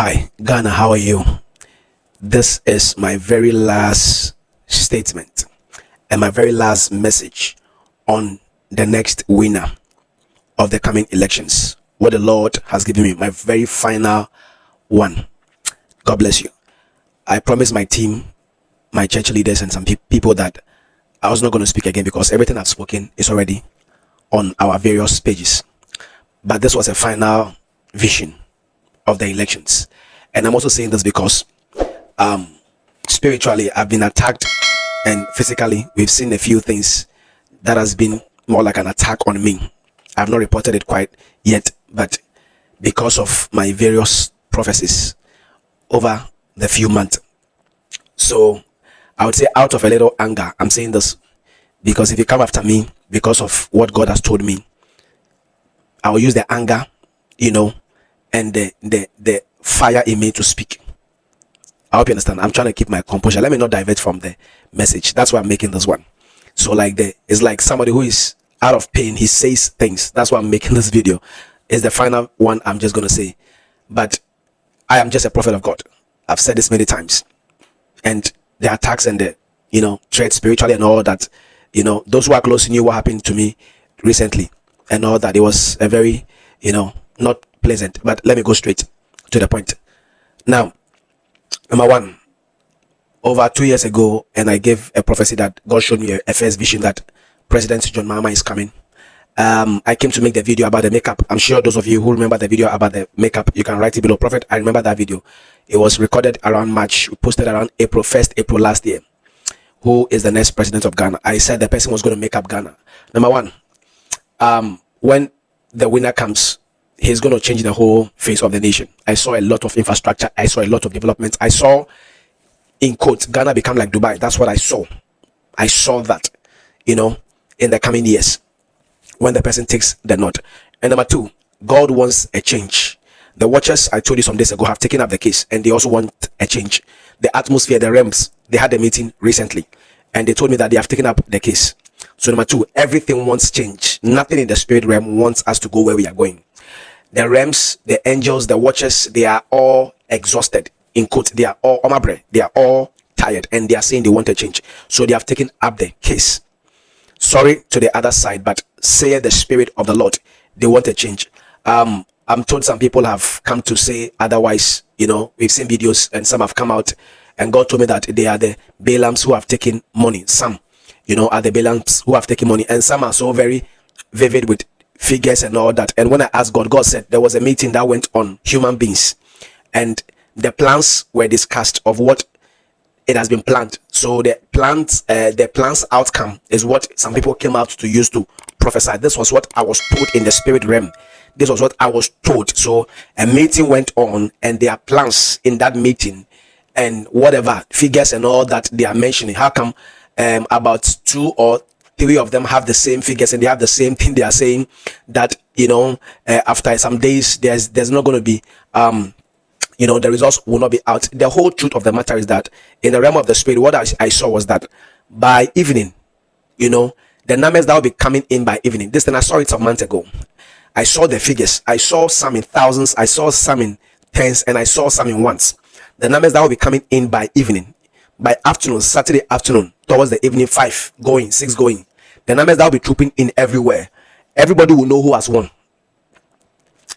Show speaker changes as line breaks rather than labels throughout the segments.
Hi, Ghana, how are you? This is my very last statement and my very last message on the next winner of the coming elections. What the Lord has given me, my very final one. God bless you. I promised my team, my church leaders, and some people that I was not going to speak again because everything I've spoken is already on our various pages. But this was a final vision of the elections. And I'm also saying this because spiritually I've been attacked, and physically we've seen a few things that has been more like an attack on me. I've not reported it quite yet, but because of my various prophecies over the few months. So I would say out of a little anger, I'm saying this because if you come after me because of what God has told me, I will use the anger, and the fire in me to speak. I hope you understand. I'm trying to keep my composure. Let me not divert from the message. That's why I'm making this one. So it's like somebody who is out of pain, he says things. That's why I'm making this video. It's the final one I'm just going to say. But I am just a prophet of God. I've said this many times. And the attacks and the, threats spiritually and all that, those who are close to knew what happened to me recently and all that. It was a very, not pleasant. But let me go straight to the point. Now, number one, over 2 years ago, and I gave a prophecy that God showed me a first vision that President John Mahama is coming. I came to make the video about the makeup. I'm sure those of you who remember the video about the makeup, you can write it below. Prophet, I remember that video. It was recorded around March, posted around April last year. Who is the next president of Ghana? I said the person was going to make up Ghana. Number one, when the winner comes, he's going to change the whole face of the nation. I saw a lot of infrastructure. I saw a lot of development. I saw, in quotes, Ghana become like Dubai. That's what I saw. I saw that, in the coming years when the person takes the nod. And number two, God wants a change. The watchers, I told you some days ago, have taken up the case, and they also want a change. The atmosphere, the realms, they had a meeting recently, and they told me that they have taken up the case. So number two, everything wants change. Nothing in the spirit realm wants us to go where we are going. The realms, the angels, the watchers, they are all exhausted. In quote, they are all omabre. They are all tired, and they are saying they want a change. So they have taken up the case. Sorry to the other side, but say the spirit of the Lord, they want a change. I'm told some people have come to say otherwise. We've seen videos, and some have come out, and God told me that they are the Balaams who have taken money. Some, are the Balaams who have taken money, and some are so very vivid with figures and all that. And when I asked God, God said there was a meeting that went on human beings, and the plans were discussed of what it has been planned. So the plans outcome is what some people came out to use to prophesy. This was what I was told in the spirit realm. This was what I was told. So a meeting went on, and there are plans in that meeting, and whatever figures and all that they are mentioning. How come about 2 or 3 of them have the same figures and they have the same thing? They are saying that after some days there's not going to be the results will not be out. The whole truth of the matter is that in the realm of the spirit, what I saw was that by evening, the numbers that will be coming in by evening. This thing, I saw it some months ago. I saw the figures. I saw some in thousands. I saw some in tens, and I saw some in ones. The numbers that will be coming in by evening, by afternoon, Saturday afternoon, towards the evening, 5 going, 6 going. The numbers that will be trooping in everywhere. Everybody will know who has won.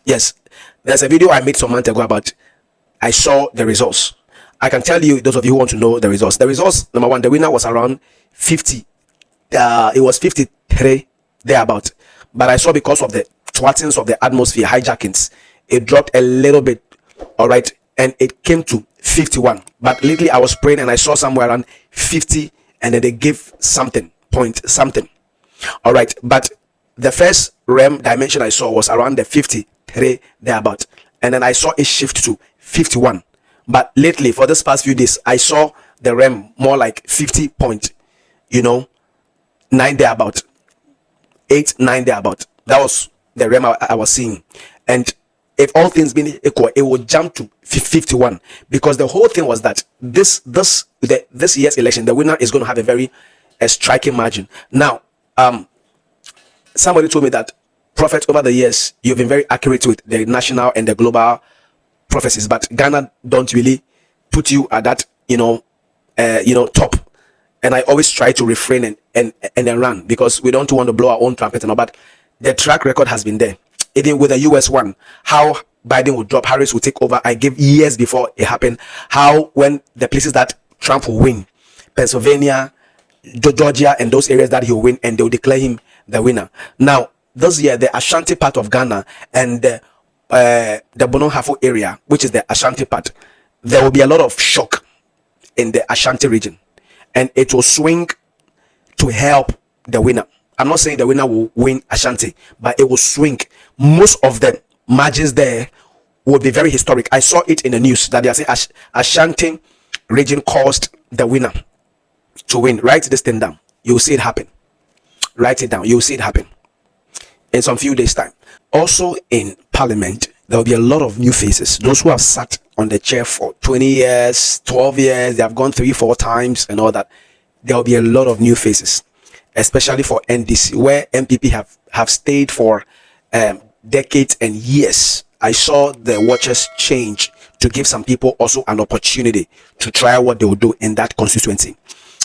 Yes, there's a video I made some months ago about. I saw the results. I can tell you, those of you who want to know the results. The results, number one, the winner was around 50. It was 53 thereabout. But I saw because of the thwartings of the atmosphere, hijackings, it dropped a little bit. All right, and it came to 51. But lately I was praying, and I saw somewhere around 50, and then they gave point something. All right, but the first realm dimension I saw was around the 53 thereabout, and then I saw it shift to 51. But lately, for this past few days, I saw the realm more like 50 point, 9 thereabout, 8, 9 thereabout. That was the realm I was seeing. And if all things being equal, it would jump to 51, because the whole thing was that this year's election, the winner is going to have a striking margin. Now, somebody told me that, Prophet, over the years you've been very accurate with the national and the global prophecies, but Ghana don't really put you at that, top. And I always try to refrain and then run, because we don't want to blow our own trumpet and all. But the track record has been there. Even with the US one, how Biden would drop, Harris would take over. I gave years before it happened. How when the places that Trump will win, Pennsylvania, Georgia, and those areas that he'll win, and they'll declare him the winner. Now, this year, the Ashanti part of Ghana and the Bononhafo area, which is the Ashanti part, there will be a lot of shock in the Ashanti region, and it will swing to help the winner. I'm not saying the winner will win Ashanti, but it will swing. Most of the margins there will be very historic. I saw it in the news that they are saying Ashanti region caused the winner to win. Write this thing down. You will see it happen. Write it down. You will see it happen in some few days' time. Also in Parliament, there will be a lot of new faces. Those who have sat on the chair for 20 years, 12 years, they have gone 3-4 times and all that. There will be a lot of new faces, especially for NDC, where MPP have stayed for decades and years. I saw the watchers change to give some people also an opportunity to try what they will do in that constituency.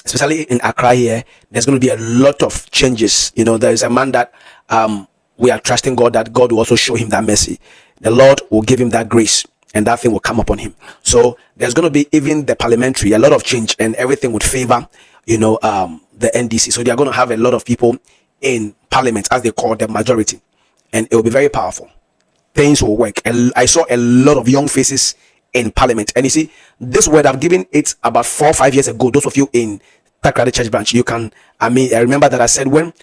Especially in Accra here, there's going to be a lot of changes. There is a man that we are trusting God, that God will also show him that mercy. The Lord will give him that grace, and that thing will come upon him. So there's going to be, even the parliamentary, a lot of change, and everything would favor, the NDC. So they are going to have a lot of people in Parliament, as they call the majority, and it will be very powerful. Things will work. And I saw a lot of young faces in Parliament. And you see, this word I've given it about 4 or 5 years ago. Those of you in Takrade Church Branch, I remember that I said when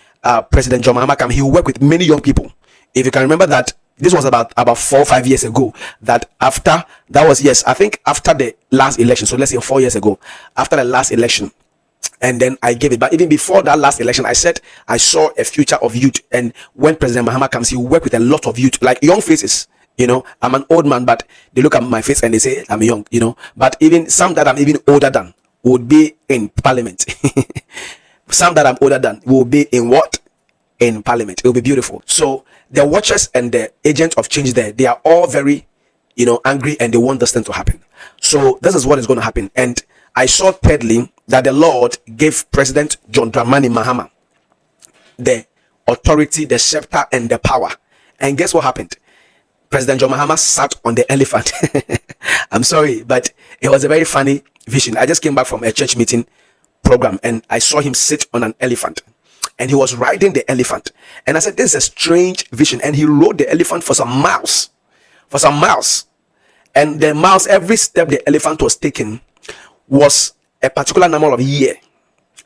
President Mahama came, he will work with many young people. If you can remember that, this was about 4 or 5 years ago. I think after the last election. So let's say 4 years ago, after the last election, and then I gave it. But even before that last election, I said I saw a future of youth. And when President Mahama comes, he will work with a lot of youth, like young faces. I'm an old man, but they look at my face and they say I'm young. But even some that I'm even older than would be in Parliament. Some that I'm older than will be in what? In Parliament. It will be beautiful. So the watchers and the agents of change there, they are all very, angry, and they want this thing to happen. So this is what is going to happen. And I saw thirdly that the Lord gave President John Dramani Mahama the authority, the scepter, and the power. And guess what happened? President John Mahama sat on the elephant. I'm sorry, but it was a very funny vision. I just came back from a church meeting program, and I saw him sit on an elephant, and he was riding the elephant. And I said, this is a strange vision. And he rode the elephant for some miles. And the miles, every step the elephant was taking was a particular number of years,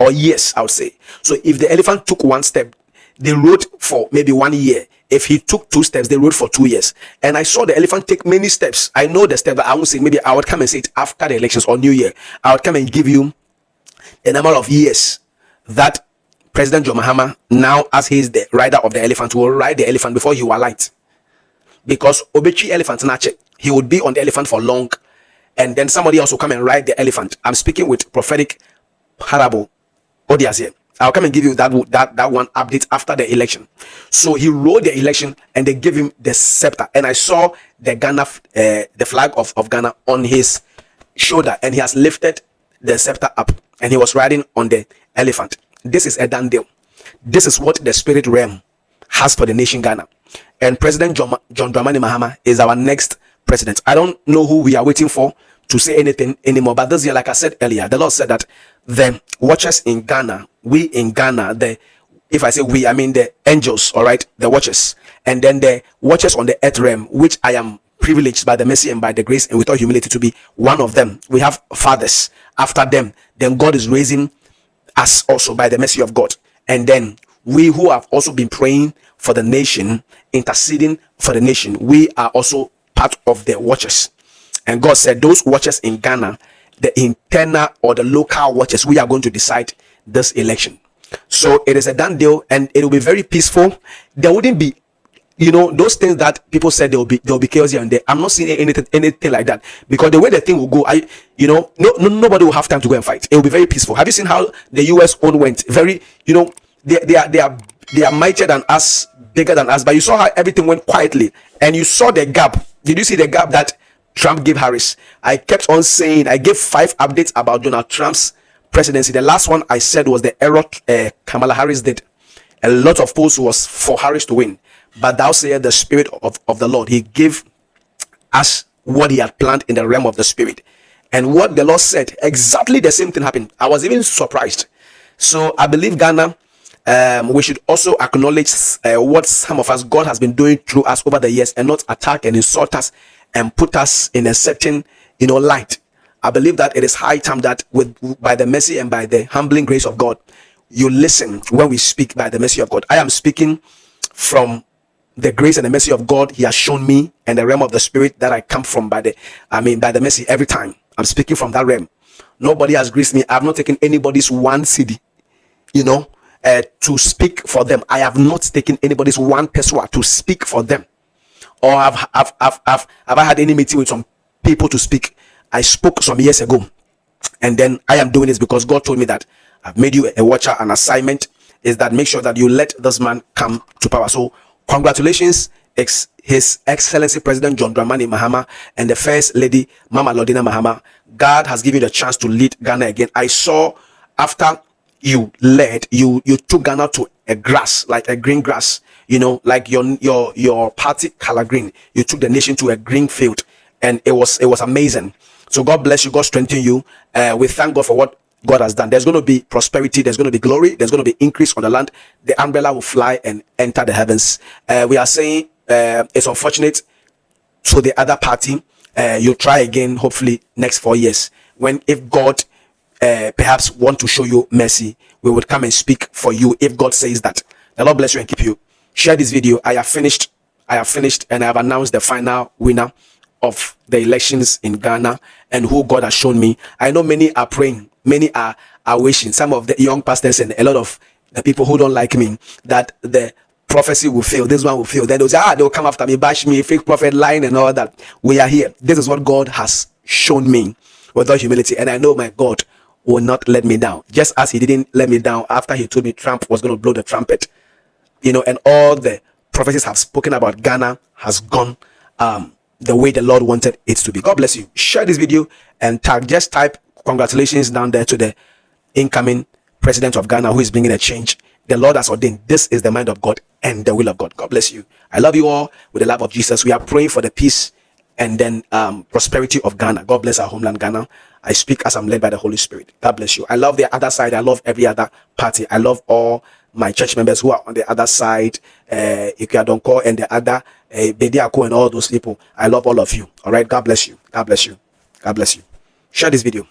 I would say. So if the elephant took one step, they rode for maybe 1 year. If he took 2 steps, they rode for 2 years. And I saw the elephant take many steps. I know the step, but I won't say. Maybe I would come and say it after the elections or New Year. I would come and give you a number of years that President John Mahama, now as he is the rider of the elephant, will ride the elephant before he will alight. Because Obechi elephant nache, he would be on the elephant for long, and then somebody else will come and ride the elephant. I'm speaking with prophetic parable audience here. I'll come and give you that one update after the election. So he rode the election, and they gave him the scepter. And I saw the Ghana, the flag of Ghana on his shoulder, and he has lifted the scepter up, and he was riding on the elephant. This is a done deal. This is what the spirit realm has for the nation Ghana. And President John Dramani Mahama is our next president. I don't know who we are waiting for to say anything anymore, but this year, like I said earlier, the Lord said that the watchers in Ghana, we in Ghana, if I say we, I mean the angels, all right, the watchers, and then the watchers on the earth realm, which I am privileged by the mercy and by the grace and with all humility to be one of them. We have fathers after them. Then God is raising us also by the mercy of God. And then we who have also been praying for the nation, interceding for the nation, we are also part of the watchers. And God said those watchers in Ghana, the internal or the local watchers, we are going to decide this election. So it is a done deal, and it will be very peaceful. There wouldn't be, those things that people said there will be chaos here and there. I'm not seeing anything like that, because the way the thing will go, nobody will have time to go and fight. It will be very peaceful. Have you seen how the US own went? Very, they are mightier than us, bigger than us, but you saw how everything went quietly, and you saw the gap. Did you see the gap that Trump gave Harris. I kept on saying, I gave 5 updates about Donald Trump's presidency. The last one I said was the error Kamala Harris did. A lot of polls was for Harris to win, but thou sayest the Spirit of the Lord. He gave us what he had planned in the realm of the Spirit, and what the Lord said, exactly the same thing happened. I was even surprised. So I believe Ghana, we should also acknowledge what some of us, God has been doing through us over the years, and not attack and insult us and put us in a certain light. I believe that it is high time that by the mercy and by the humbling grace of God, you listen when we speak by the mercy of God. I am speaking from the grace and the mercy of God He has shown me, and the realm of the Spirit that I come from by the mercy. Every time I'm speaking from that realm. Nobody has graced me. I have not taken anybody's one city, to speak for them. I have not taken anybody's one peswa to speak for them, or have I had any meeting with some people to speak. I spoke some years ago, and then I am doing this because God told me that I've made you a watcher. An assignment is that make sure that you let this man come to power. So congratulations, His Excellency President John Dramani Mahama and the First Lady Mama Lodina Mahama. God has given you the chance to lead Ghana again. I saw after you led, you took Ghana to a grass, like a green grass, like your party color green. You took the nation to a green field, and it was amazing. So God bless you, God strengthen you. We thank God for what God has done. There's going to be prosperity, there's going to be glory, there's going to be increase on the land. The umbrella will fly and enter the heavens. We are saying it's unfortunate to the other party. You'll try again, hopefully next 4 years, when if God perhaps want to show you mercy, we would come and speak for you if God says that. The Lord bless you and keep you. Share this video. I have finished, and I have announced the final winner of the elections in Ghana and who God has shown me. I know many are praying, many are wishing. Some of the young pastors and a lot of the people who don't like me, that the prophecy will fail, this one will fail. Then they'll say, they'll come after me, bash me, fake prophet, lying and all that. We are here. This is what God has shown me with all humility, and I know my God will not let me down, just as He didn't let me down after He told me Trump was going to blow the trumpet, and all the prophecies have spoken about Ghana has gone the way the Lord wanted it to be. God bless you. Share this video and just type congratulations down there to the incoming president of Ghana who is bringing a change. The Lord has ordained. This is the mind of God and the will of God. God bless you. I love you all with the love of Jesus. We are praying for the peace and then prosperity of Ghana. God bless our homeland, Ghana. I speak as I'm led by the Holy Spirit. God bless you. I love the other side. I love every other party. I love all my church members who are on the other side, Ikuadonko and the other Bediako and all those people. I love all of you. All right. God bless you. God bless you. God bless you. Share this video.